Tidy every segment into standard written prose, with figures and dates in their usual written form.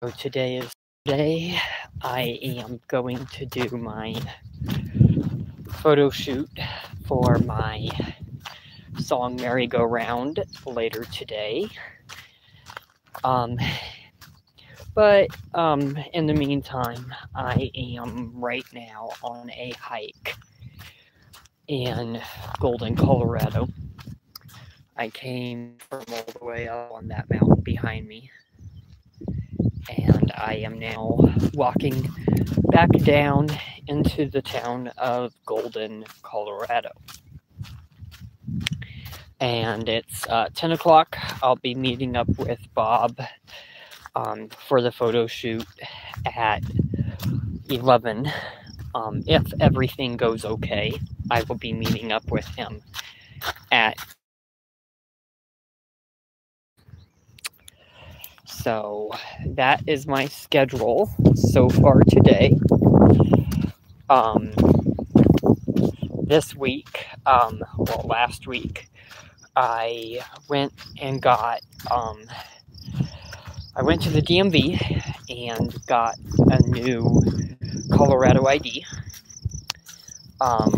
So today is Sunday. I am going to do my photo shoot for my song Merry-Go-Round later today. But in the meantime, I am right now on a hike in Golden, Colorado. I came from all the way up on that mountain behind me, and I am now walking back down into the town of Golden, Colorado. And it's 10 o'clock. I'll be meeting up with Bob for the photo shoot at 11. If everything goes okay, I will be meeting up with him at. So that is my schedule so far today. This week, well, last week, I went and got, I went to the DMV and got a new Colorado ID,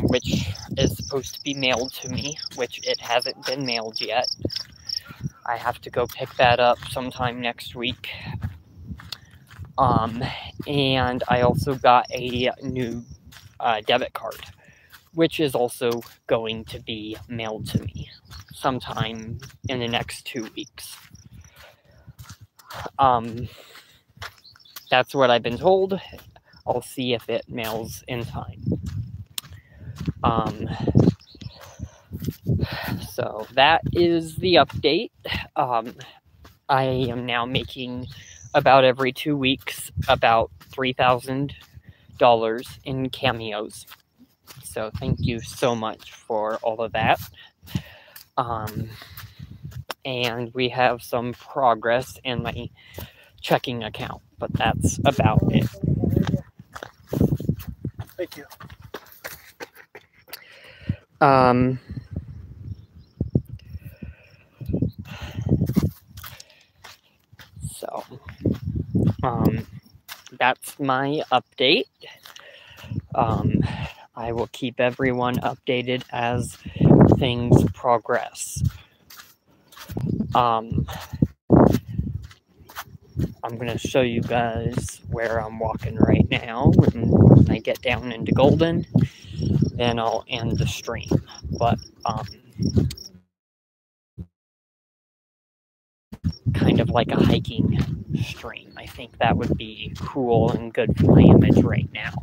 which is supposed to be mailed to me, which it hasn't been mailed yet. I have to go pick that up sometime next week. And I also got a new debit card, which is also going to be mailed to me sometime in the next 2 weeks. That's what I've been told. I'll see if it mails in time. So that is the update. I am now making about every 2 weeks about $3,000 in cameos. So thank you so much for all of that. And we have some progress in my checking account, but that's about it. Thank you. So, that's my update. I will keep everyone updated as things progress. I'm going to show you guys where I'm walking right now. When I get down into Golden, then I'll end the stream. But, kind of like a hiking stream. I think that would be cool and good for my image right now.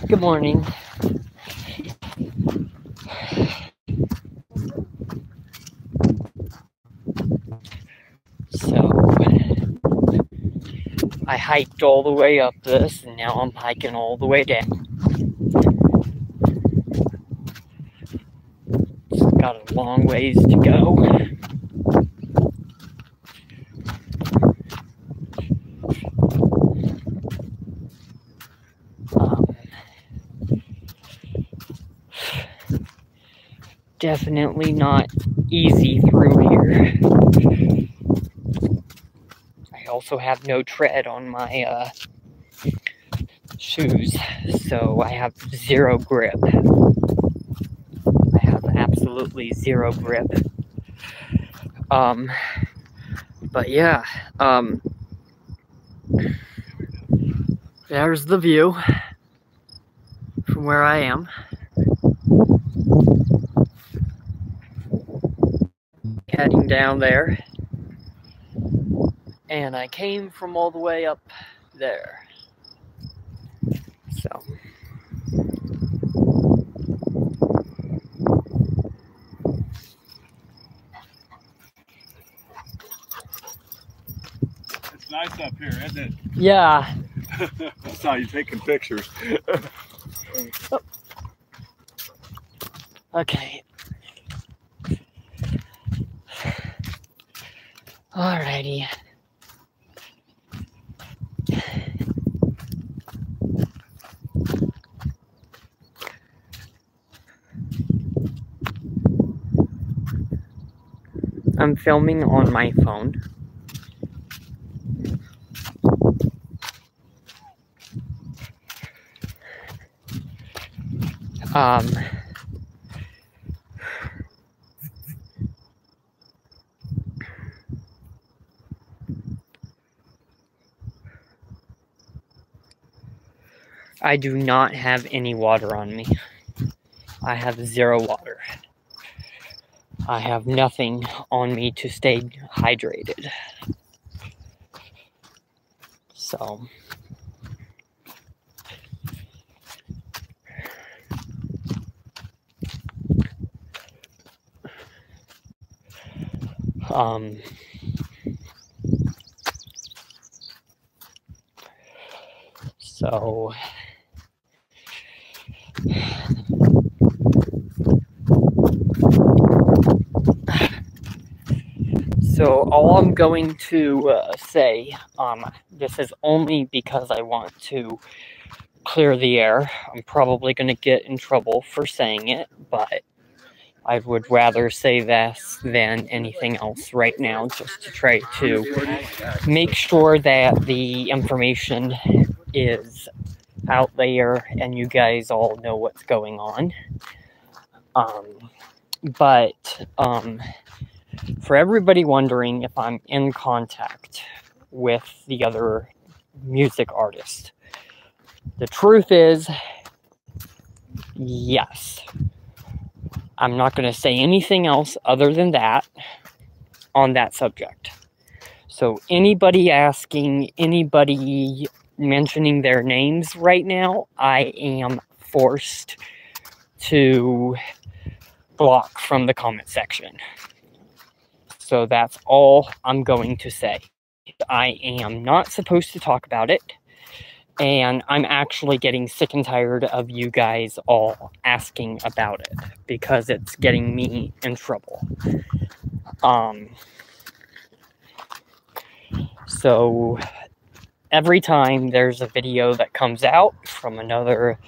Good morning. So, I hiked all the way up this, and now I'm hiking all the way down. It's got a long ways to go. Definitely not easy through here. I also have no tread on my shoes, so I have zero grip. I have absolutely zero grip. But yeah, there's the view from where I am. Heading down there, and I came from all the way up there. So It's nice up here, isn't it? Yeah. I saw you taking pictures. Oh. Okay. Alrighty. I'm filming on my phone. I do not have any water on me. I have 0 water. I have nothing on me to stay hydrated. So, so all I'm going to say, this is only because I want to clear the air. I'm probably going to get in trouble for saying it, but I would rather say this than anything else right now, just to try to make sure that the information is out there and you guys all know what's going on. But for everybody wondering if I'm in contact with the other music artist, the truth is, yes. I'm not going to say anything else other than that on that subject. So anybody asking, anybody mentioning their names right now, I am forced to block from the comment section. So that's all I'm going to say. I am not supposed to talk about it. And I'm actually getting sick and tired of you guys all asking about it because it's getting me in trouble. So every time there's a video that comes out from another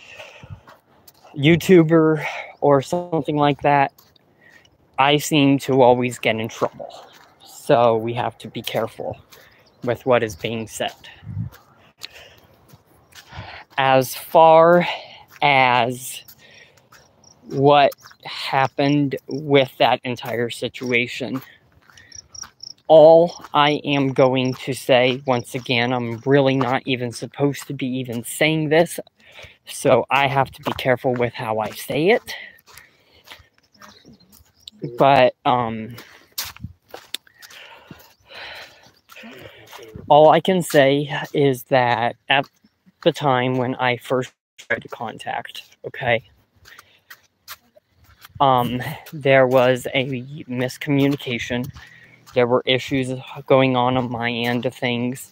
YouTuber or something like that, I seem to always get in trouble. So we have to be careful with what is being said. As far as what happened with that entire situation, all I am going to say, once again, I'm really not even supposed to be even saying this, so I have to be careful with how I say it. But, all I can say is that at the time when I first tried to contact, okay, there was a miscommunication. There were issues going on my end of things.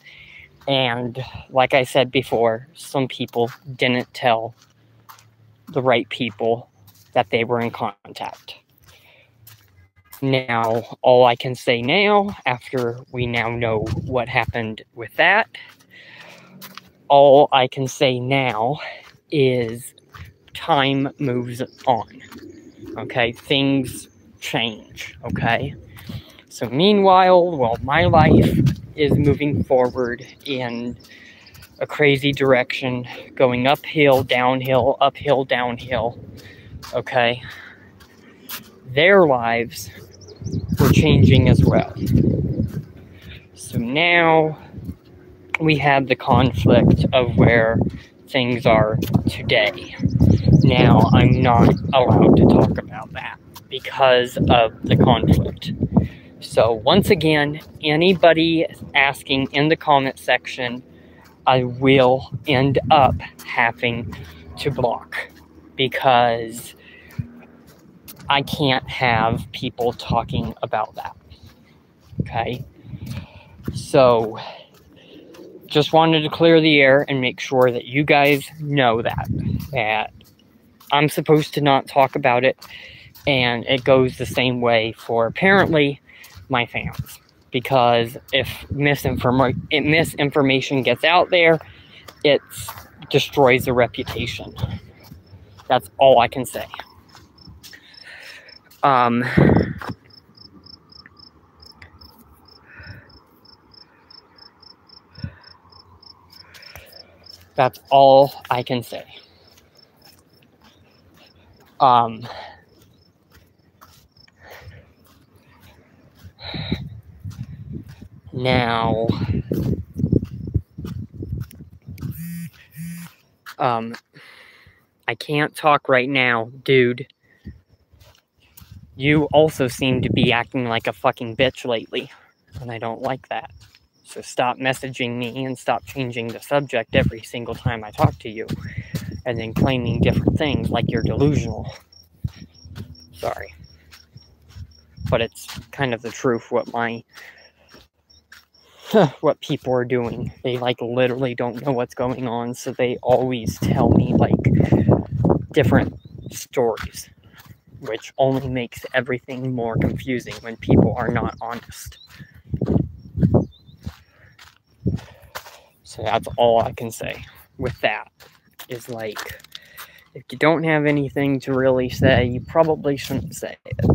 And like I said before, some people didn't tell the right people that they were in contact. Now, all I can say now, after we now know what happened with that, all I can say now is time moves on. Okay, things change, okay? So meanwhile, well, my life is moving forward in a crazy direction, going uphill, downhill, uphill, downhill, okay? Their lives were changing as well. So now we have the conflict of where things are today. Now, I'm not allowed to talk about that because of the conflict. So once again, anybody asking in the comment section, I will end up having to block because I can't have people talking about that. Okay? So just wanted to clear the air and make sure that you guys know that I'm supposed to not talk about it, and it goes the same way for apparently my fans, because if misinformation gets out there, it destroys the reputation. That's all I can say. That's all I can say. Now, I can't talk right now, dude. You also seem to be acting like a fucking bitch lately, and I don't like that. So stop messaging me and stop changing the subject every single time I talk to you, and then claiming different things like you're delusional. Sorry. But it's kind of the truth what people are doing. They literally don't know what's going on, so they always tell me different stories, which only makes everything more confusing when people are not honest. So that's all I can say with that, is if you don't have anything to really say, you probably shouldn't say it.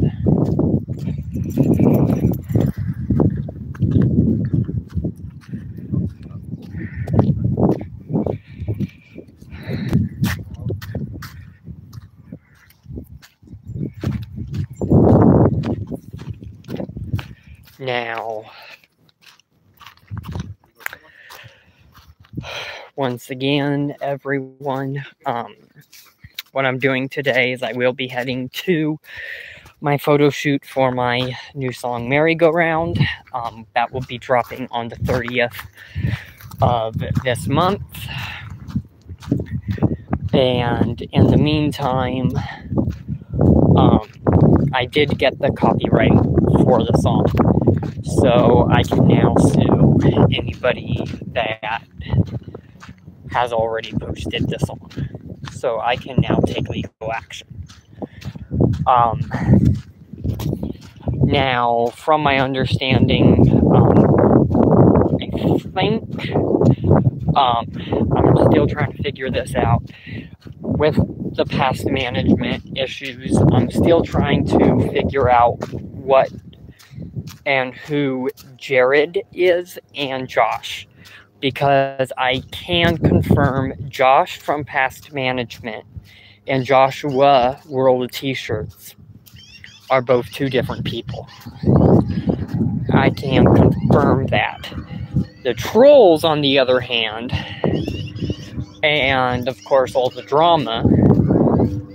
Now, once again, everyone, what I'm doing today is I will be heading to my photo shoot for my new song Merry Go Round. That will be dropping on the 30th of this month. And in the meantime, I did get the copyright for the song, so I can now sue anybody that has already posted the song. So I can now take legal action. Now, from my understanding, I think I'm still trying to figure this out. With the past management issues, I'm still trying to figure out what and who Jared is and Josh, because I can confirm Josh from past management and Joshua World of T-Shirts are both two different people. I can confirm that. The trolls, on the other hand, and of course all the drama,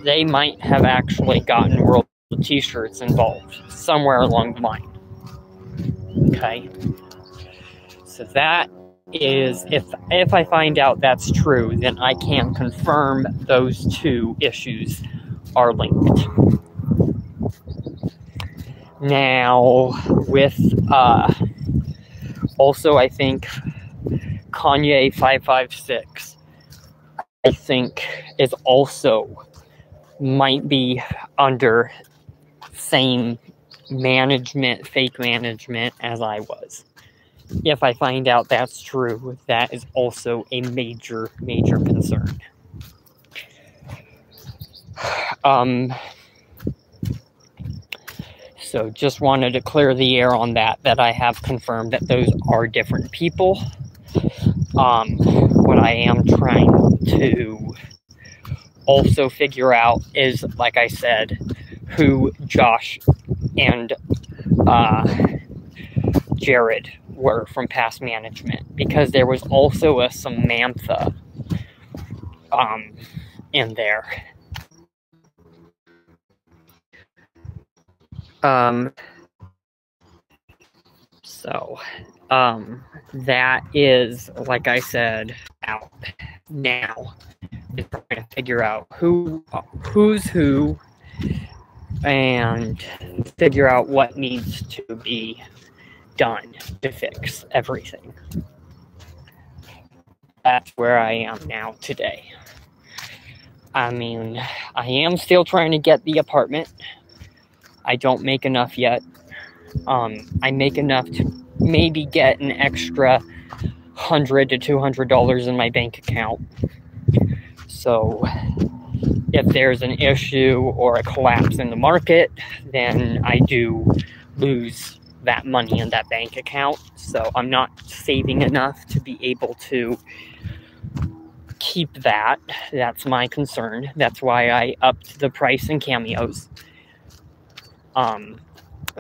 they might have actually gotten World of T-Shirts involved somewhere along the line. Okay? So that is, if I find out that's true, then I can confirm those two issues are linked. Now, with, also I think Kanye 556, I think is also might be under same management, fake management as I was. If I find out that's true, that is also a major, major concern. So just wanted to clear the air on that I have confirmed that those are different people. What I am trying to also figure out is, like I said, who Josh and Jared were from past management, because there was also a Samantha in there. So that is, like I said, out now. Is trying to figure out who's who and figure out what needs to be done to fix everything. that's where I am now today. I mean, I am still trying to get the apartment. I don't make enough yet. I make enough to maybe get an extra $100 to $200 in my bank account. So if there's an issue or a collapse in the market, then I do lose that money in that bank account. So I'm not saving enough to be able to keep that. That's my concern. That's why I upped the price in cameos.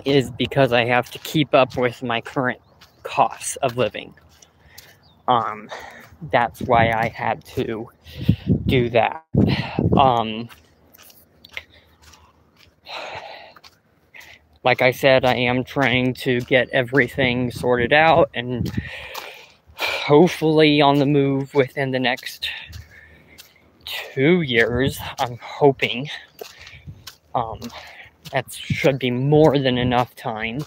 Is because I have to keep up with my current costs of living. That's why I had to do that. Like I said, I am trying to get everything sorted out and hopefully on the move within the next 2 years. I'm hoping. That should be more than enough time.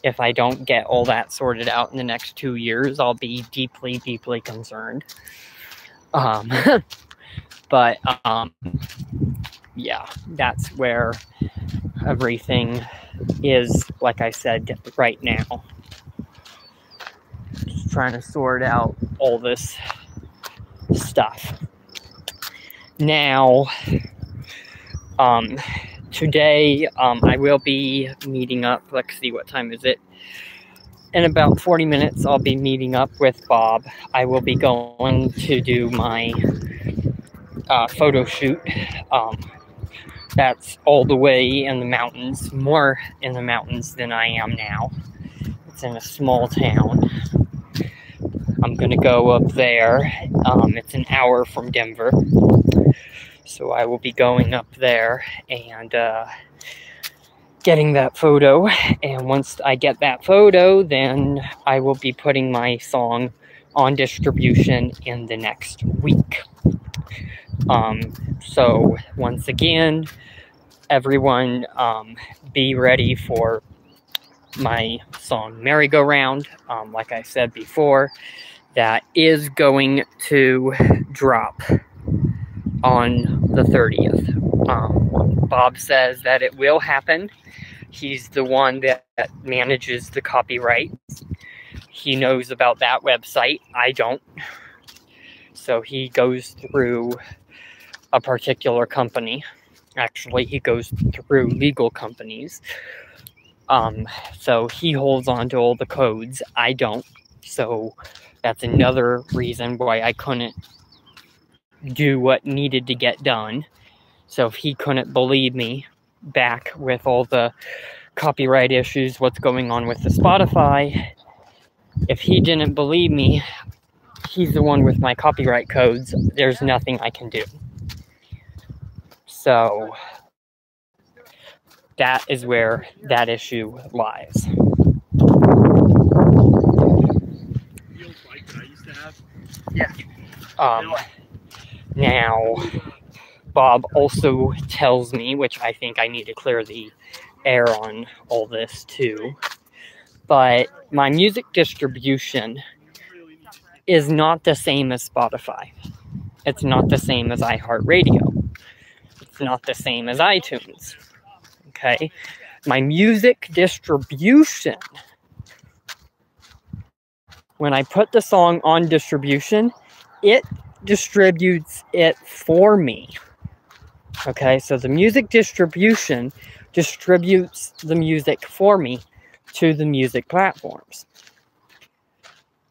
If I don't get all that sorted out in the next 2 years, I'll be deeply, deeply concerned. But yeah, that's where everything is, like I said, right now. Just trying to sort out all this stuff. Now, today, I will be meeting up. Let's see, what time is it? In about 40 minutes, I'll be meeting up with Bob. I will be going to do my photo shoot. That's all the way in the mountains, more in the mountains than I am now. It's in a small town. I'm gonna go up there. It's an hour from Denver. So I will be going up there and getting that photo. And once I get that photo, then I will be putting my song on distribution in the next week. So once again, everyone, be ready for my song Merry-Go-Round. Like I said before, that is going to drop on the 30th. Bob says that it will happen. He's the one that manages the copyrights. He knows about that website. I don't. So he goes through a particular company. Actually, he goes through legal companies. So he holds on to all the codes. I don't. So that's another reason why I couldn't do what needed to get done. So if he couldn't believe me back with all the copyright issues, what's going on with the Spotify, if he didn't believe me, he's the one with my copyright codes. There's nothing I can do. So that is where that issue lies. Yeah. Now, Bob also tells me, which I think I need to clear the air on all this too, but my music distribution is not the same as Spotify. It's not the same as iHeartRadio. It's not the same as iTunes. Okay? My music distribution, when I put the song on distribution, it distributes it for me. Okay, so the music distribution distributes the music for me to the music platforms.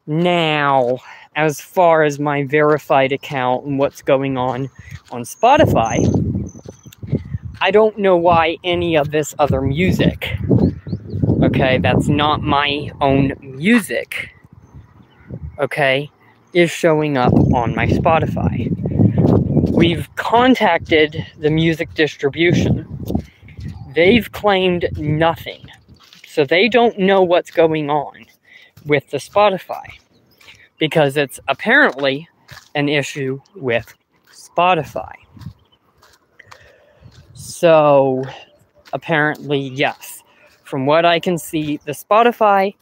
Now, as far as my verified account and what's going on Spotify, I don't know why any of this other music, okay, that's not my own music, okay, is showing up on my Spotify. We've contacted the music distribution. They've claimed nothing. So they don't know what's going on with the Spotify, because it's apparently an issue with Spotify. So apparently, yes, from what I can see, the Spotify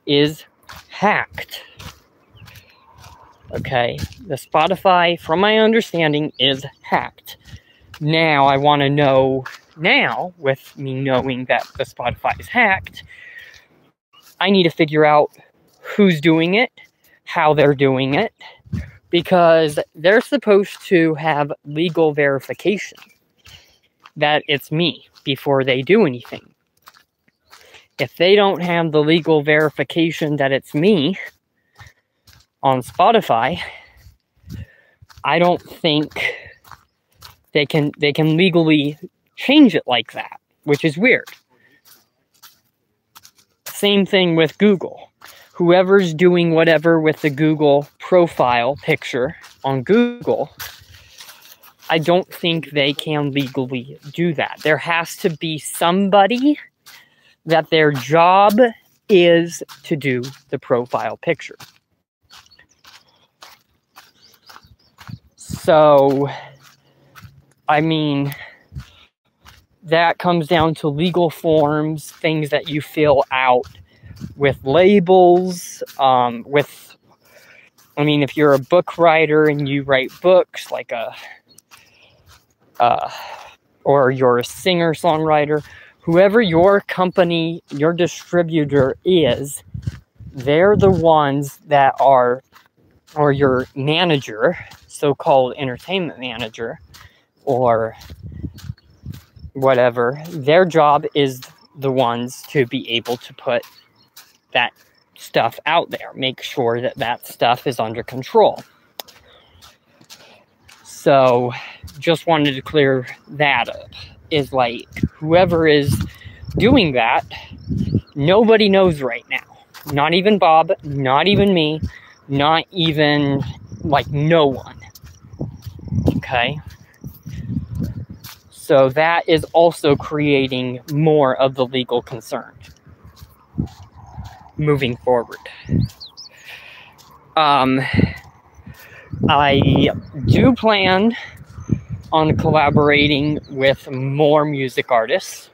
is hacked. Okay, the Spotify, from my understanding, is hacked. Now, I want to know, now, with me knowing that the Spotify is hacked, I need to figure out who's doing it, how they're doing it, because they're supposed to have legal verification that it's me before they do anything. If they don't have the legal verification that it's me on Spotify, I don't think they can legally change it like that, which is weird. Same thing with Google. Whoever's doing whatever with the Google profile picture on Google, I don't think they can legally do that. There has to be somebody that their job is to do the profile picture. So, I mean, that comes down to legal forms, things that you fill out with labels, if you're a book writer and you write books like or you're a singer-songwriter, whoever your company, your distributor is, they're the ones that are, or your manager, so-called entertainment manager, or whatever, their job is the ones to be able to put that stuff out there, make sure that that stuff is under control. So, just wanted to clear that up. Is like, whoever is doing that, nobody knows right now. Not even Bob, not even me, not even, no one. Okay? So that is also creating more of the legal concern moving forward. I do plan on collaborating with more music artists.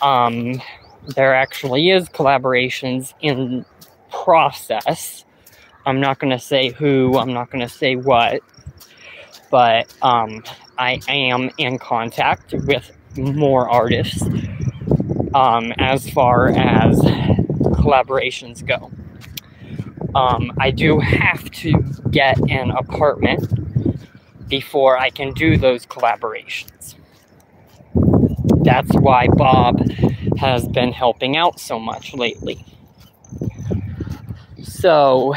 There actually is collaborations in process. I'm not going to say who, I'm not going to say what, but I am in contact with more artists as far as collaborations go. I do have to get an apartment before I can do those collaborations. That's why Bob has been helping out so much lately. So,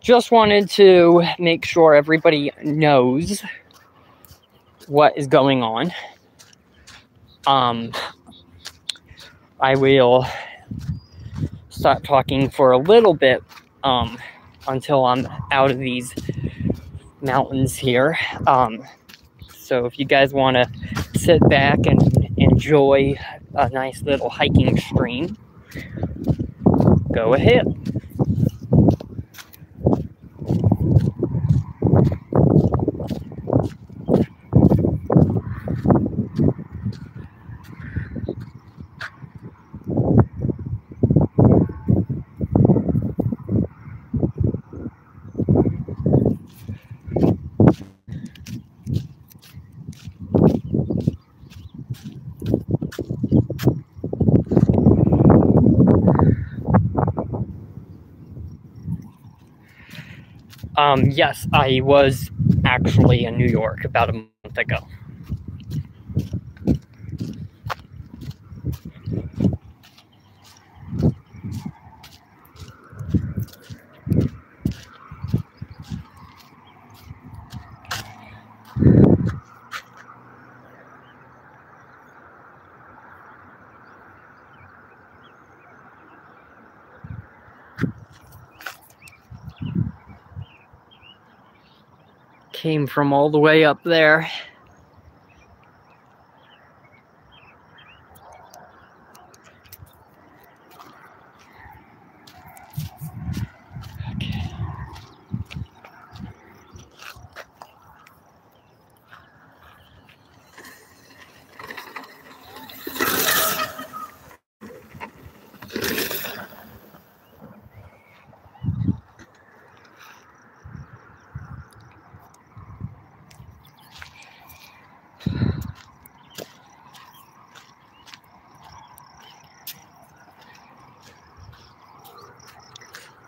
just wanted to make sure everybody knows what is going on. I will stop talking for a little bit until I'm out of these mountains here. So if you guys want to sit back and enjoy a nice little hiking stream, go ahead. Yes, I was actually in New York about a month ago. Came from all the way up there. Okay.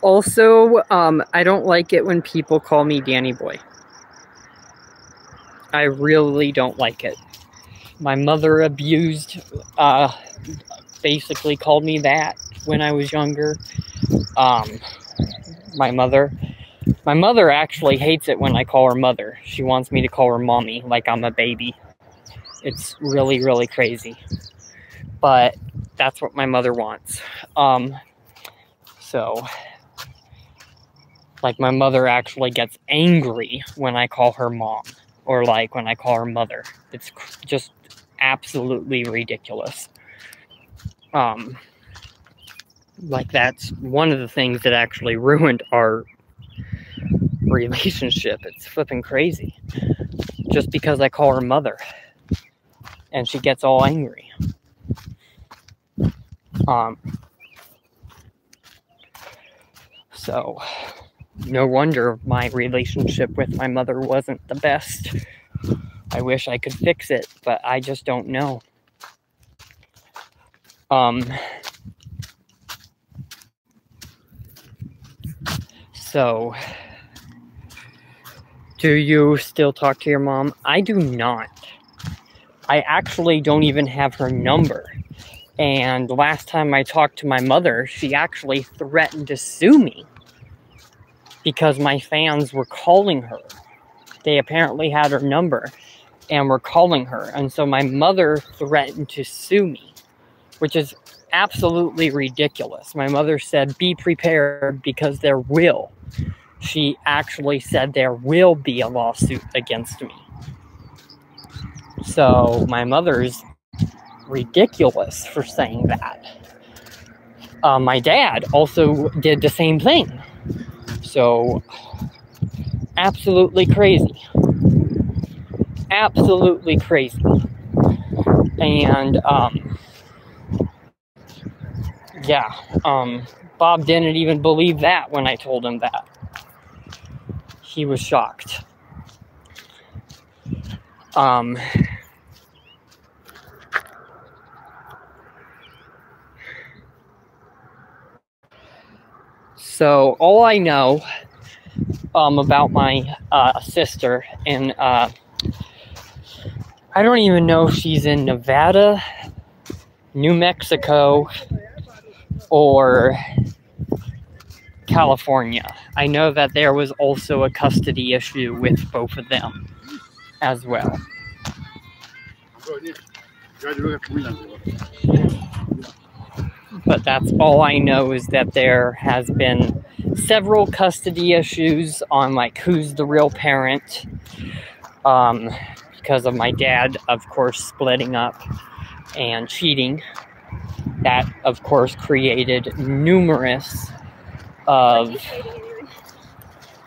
Also, I don't like it when people call me Danny Boy. I really don't like it. My mother basically called me that when I was younger. My mother actually hates it when I call her mother. She wants me to call her mommy like I'm a baby. It's really, really crazy. But that's what my mother wants. So, like, my mother actually gets angry when I call her mom, or like when I call her mother. It's just absolutely ridiculous. Like, that's one of the things that actually ruined our relationship. It's flipping crazy. Just because I call her mother. And she gets all angry. So, no wonder my relationship with my mother wasn't the best. I wish I could fix it, but I just don't know. So, do you still talk to your mom? I do not. I actually don't even have her number. And last time I talked to my mother, she actually threatened to sue me because my fans were calling her. They apparently had her number and were calling her. And so my mother threatened to sue me, which is absolutely ridiculous. My mother said, be prepared because there will. She actually said there will be a lawsuit against me. So my mother's ridiculous for saying that. My dad also did the same thing. So, absolutely crazy. Absolutely crazy. And, yeah, Bob didn't even believe that when I told him that. He was shocked. So all I know about my sister, and I don't even know if she's in Nevada, New Mexico, or California. I know that there was also a custody issue with both of them as well. But that's all I know, is that there has been several custody issues on like who's the real parent, because of my dad, of course, splitting up and cheating. That, of course, created numerous of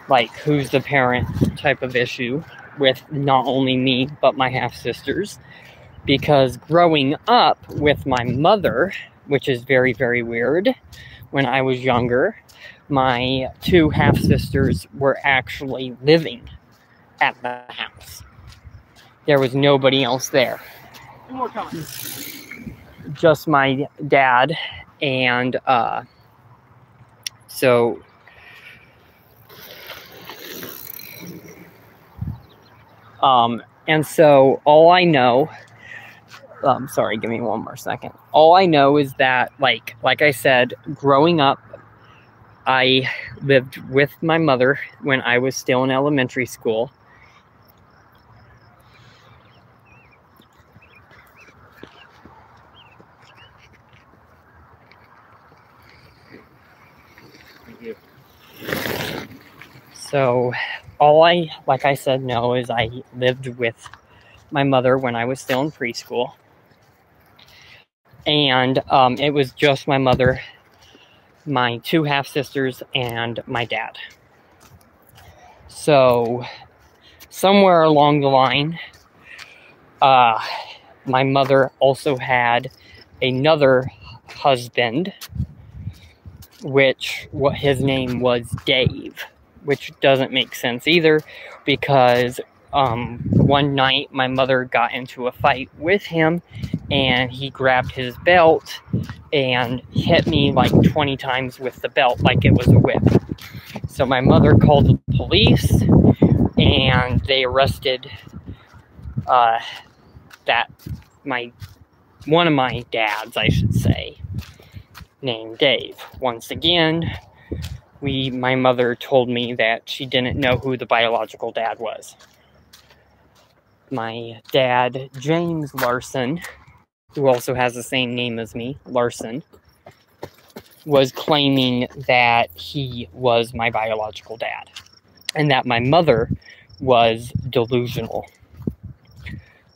like who's the parent type of issue with not only me but my half-sisters, because growing up with my mother, which is very, very weird, when I was younger, my two half-sisters were actually living at the house. There was nobody else there. Just my dad, and so and so all I know, sorry, give me one more second. All I know is that, like I said, growing up, I lived with my mother when I was still in elementary school. So all I, like I said, know is I lived with my mother when I was still in preschool. And it was just my mother, my two half-sisters, and my dad. So somewhere along the line, my mother also had another husband, which his name was Dave, which doesn't make sense either, because one night my mother got into a fight with him, and he grabbed his belt and hit me like 20 times with the belt like it was a whip. So my mother called the police, and they arrested one of my dads, I should say, named Dave. Once again, my mother told me that she didn't know who the biological dad was. My dad, James Larson, who also has the same name as me, Larson, was claiming that he was my biological dad, and that my mother was delusional.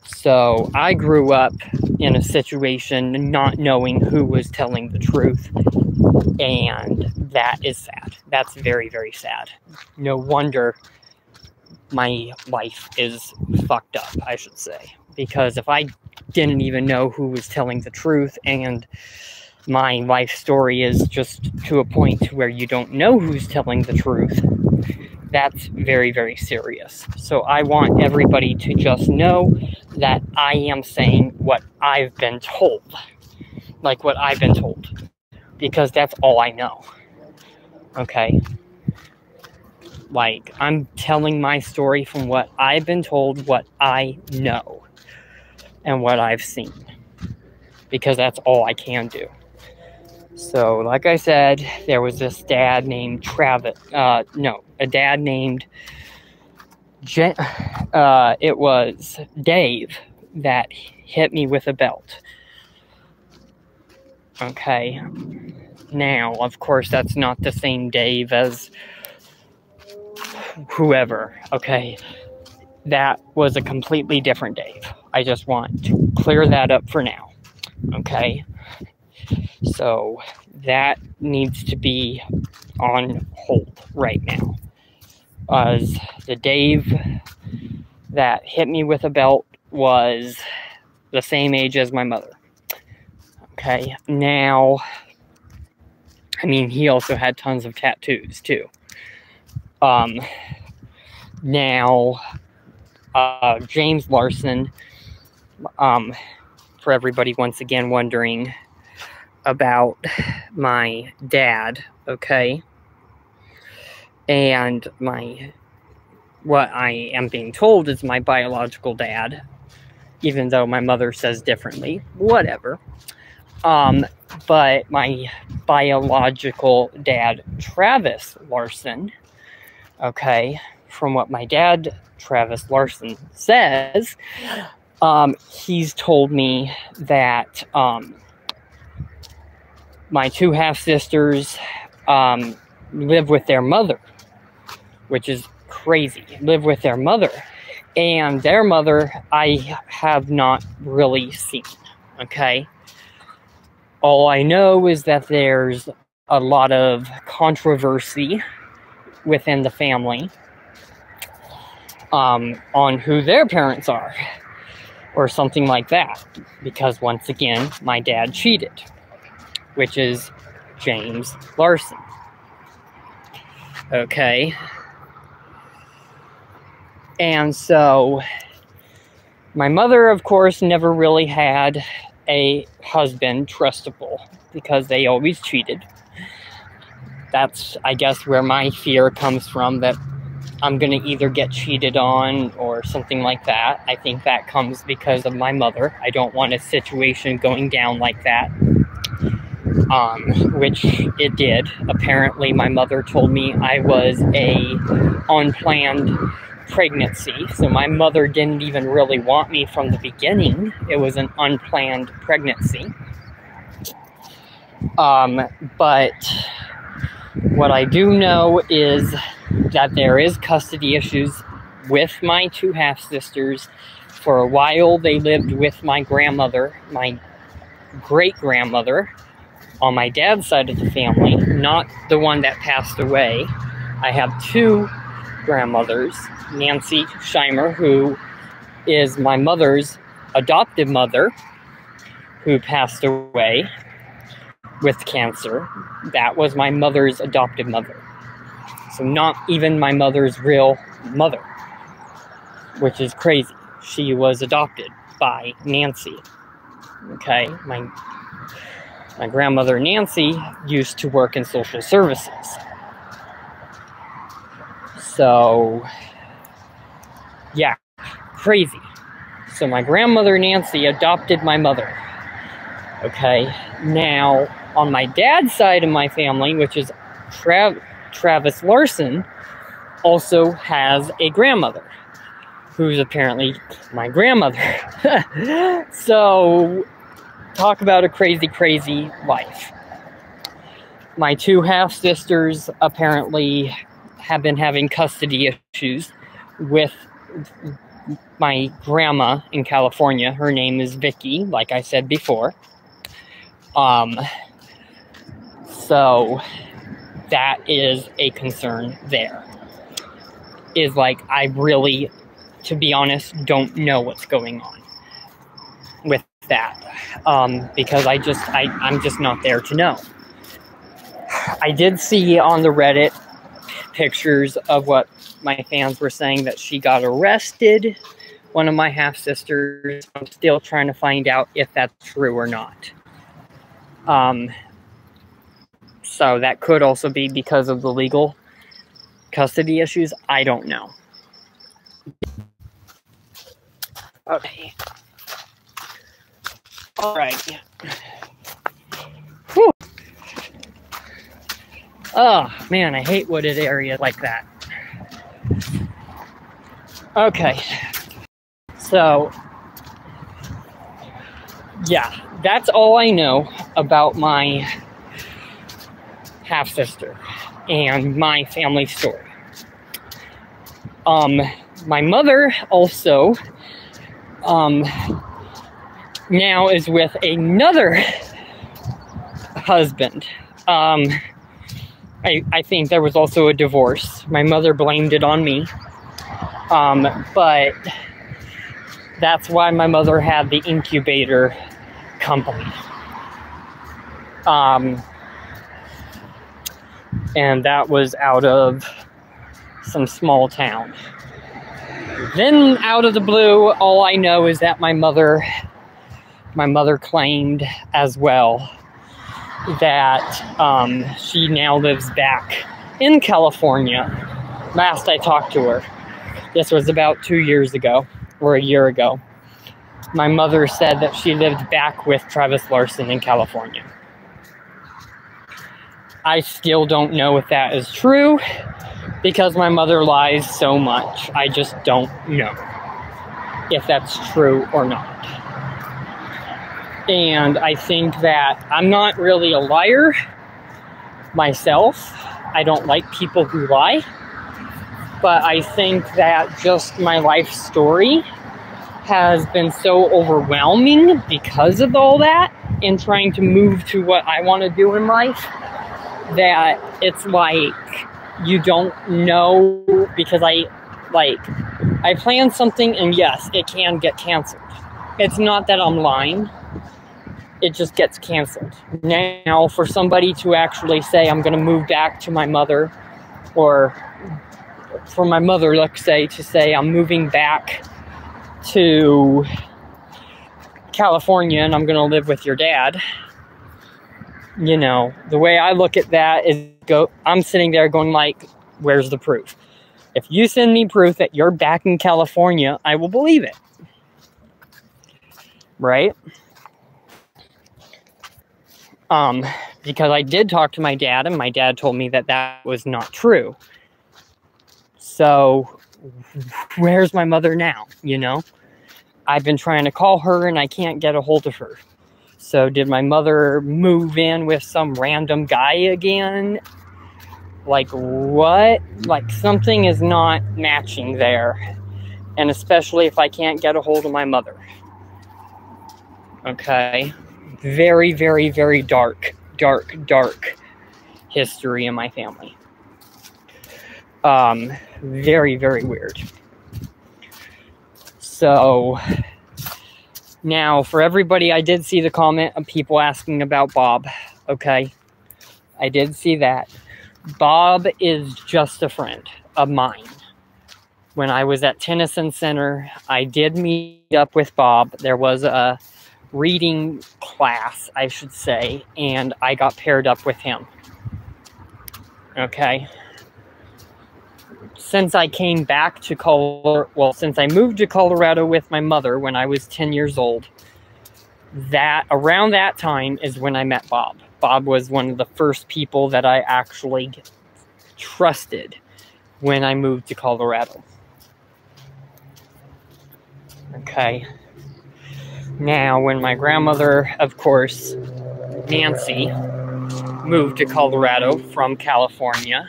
So I grew up in a situation not knowing who was telling the truth, and that is sad. That's very, very sad. No wonder my life is fucked up, I should say. Because if I didn't even know who was telling the truth, and my life story is just to a point where you don't know who's telling the truth, that's very, very serious. So I want everybody to just know that I am saying what I've been told. Like what I've been told. Because that's all I know. Okay? Like, I'm telling my story from what I've been told, what I know, and what I've seen. Because that's all I can do. So, like I said, there was this dad named a dad named it was Dave that hit me with a belt. Okay. Now, of course, that's not the same Dave as whoever, okay? That was a completely different Dave. I just want to clear that up for now, okay? So, that needs to be on hold right now. As the Dave that hit me with a belt was the same age as my mother. Okay, now, I mean, he also had tons of tattoos, too. Now, James Larson, for everybody once again wondering about my dad, okay? And what I am being told is my biological dad, even though my mother says differently, whatever. But my biological dad, Travis Larson, okay, from what my dad, Travis Larson, says, he's told me that my two half-sisters live with their mother, which is crazy. Live with their mother. And their mother, I have not really seen, okay? All I know is that there's a lot of controversy within the family on who their parents are, or something like that. Because once again, my dad cheated, which is James Larson. Okay. And so, my mother, of course, never really had a husband trustable, because they always cheated. That's, I guess, where my fear comes from, that I'm going to either get cheated on or something like that. I think that comes because of my mother. I don't want a situation going down like that. Which it did. Apparently, my mother told me I was a unplanned pregnancy. So my mother didn't even really want me from the beginning. It was an unplanned pregnancy. But what I do know is that there is custody issues with my two half-sisters. For a while, they lived with my grandmother, my great-grandmother, on my dad's side of the family, not the one that passed away. I have two grandmothers, Nancy Scheimer, who is my mother's adoptive mother, who passed away with cancer. That was my mother's adoptive mother. So not even my mother's real mother. which is crazy. She was adopted by Nancy. Okay, my grandmother Nancy used to work in social services. So, yeah, crazy. So my grandmother Nancy adopted my mother. Okay, now on my dad's side of my family, which is Travis Larson, also has a grandmother who's apparently my grandmother. So, talk about a crazy, crazy life. My two half-sisters apparently have been having custody issues with my grandma in California. Her name is Vicky, like I said before. So that is a concern there. Is like, I really, to be honest, don't know what's going on with that. Because I'm just not there to know. I did see on the Reddit pictures of what my fans were saying that she got arrested. One of my half-sisters. I'm still trying to find out if that's true or not. So that could also be because of the legal custody issues. I don't know. Okay. All right. Whew. Oh, man, I hate wooded areas like that. Okay. So, yeah, that's all I know about my half-sister and my family story. My mother also now is with another husband. I think there was also a divorce. My mother blamed it on me. But that's why my mother had the incubator company. And that was out of some small town. Then, out of the blue, all I know is that my mother claimed as well that she now lives back in California. Last I talked to her, this was about 2 years ago, or a year ago. My mother said that she lived back with Travis Larson in California. I still don't know if that is true, because my mother lies so much. I just don't know if that's true or not. And I think that I'm not really a liar myself. I don't like people who lie. But I think that just my life story has been so overwhelming because of all that and trying to move to what I want to do in life, that it's like you don't know, because I plan something and yes, it can get canceled. It's not that I'm lying. It just gets canceled. Now, for somebody to actually say, I'm going to move back to my mother, or for my mother, let's say, to say, I'm moving back to California and I'm going to live with your dad. You know, the way I look at that is, I'm sitting there going like, where's the proof? If you send me proof that you're back in California, I will believe it. Right? Because I did talk to my dad, and my dad told me that that was not true. So, where's my mother now, you know? I've been trying to call her, and I can't get a hold of her. So, did my mother move in with some random guy again? Like, what? Like, something is not matching there. And especially if I can't get a hold of my mother. Okay? Very, very, very dark history in my family. Very, very weird. So, now for everybody, I did see the comment of people asking about Bob. Okay? I did see that. Bob is just a friend of mine. when I was at Tennyson Center, I did meet up with Bob. There was a reading class, I should say, and I got paired up with him. Okay. Since I came back to since I moved to Colorado with my mother when I was 10 years old, around that time is when I met Bob. Bob was one of the first people that I actually trusted when I moved to Colorado. Okay. Now, when my grandmother, of course, Nancy, moved to Colorado from California,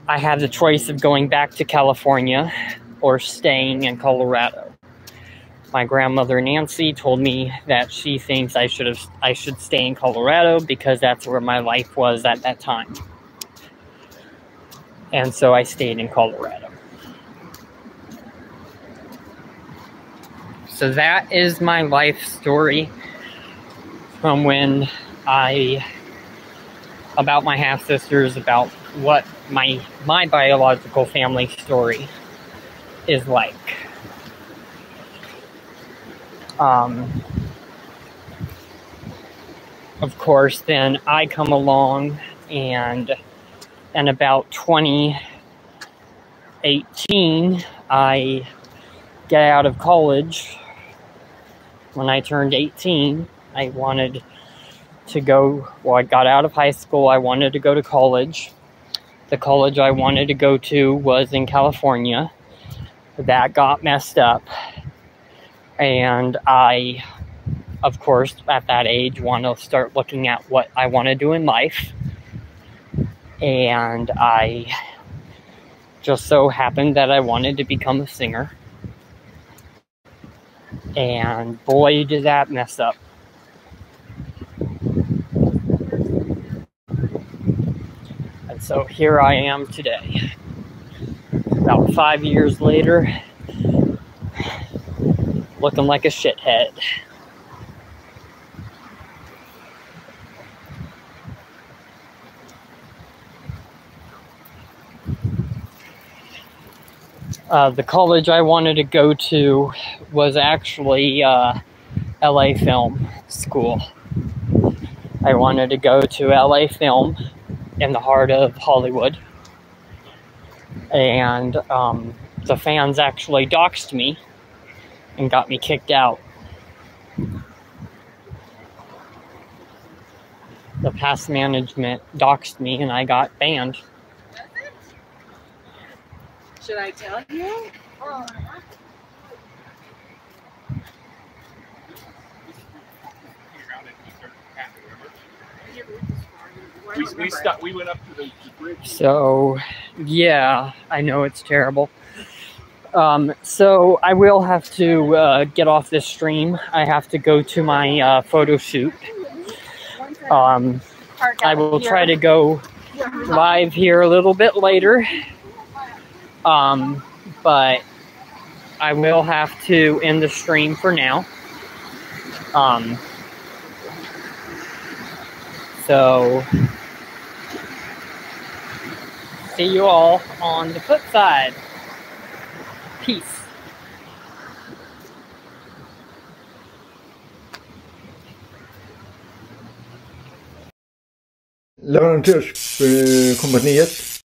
I had the choice of going back to California or staying in Colorado. My grandmother Nancy told me that she thinks I should stay in Colorado because that's where my life was at that time. And so I stayed in Colorado. So that is my life story from when about my half-sisters, about what my biological family story is like. Of course, then I come along and about 2018, I get out of college. When I turned 18, I wanted to go, I got out of high school, I wanted to go to college. The college I wanted to go to was in California. That got messed up. And I, of course, at that age, want to start looking at what I want to do in life. And I just so happened that I wanted to become a singer. And boy, did that mess up. And so here I am today. About 5 years later, looking like a shithead. The college I wanted to go to was actually LA Film School. I wanted to go to LA Film in the heart of Hollywood. And the fans actually doxed me and got me kicked out. The past management doxed me and I got banned. Should I tell you? We went up to the bridge. So, yeah, I know it's terrible. So I will have to get off this stream. I have to go to my photo shoot. I will try to go live here a little bit later. But I will have to end the stream for now. So see you all on the flip side. Peace. Leverantörskompaniet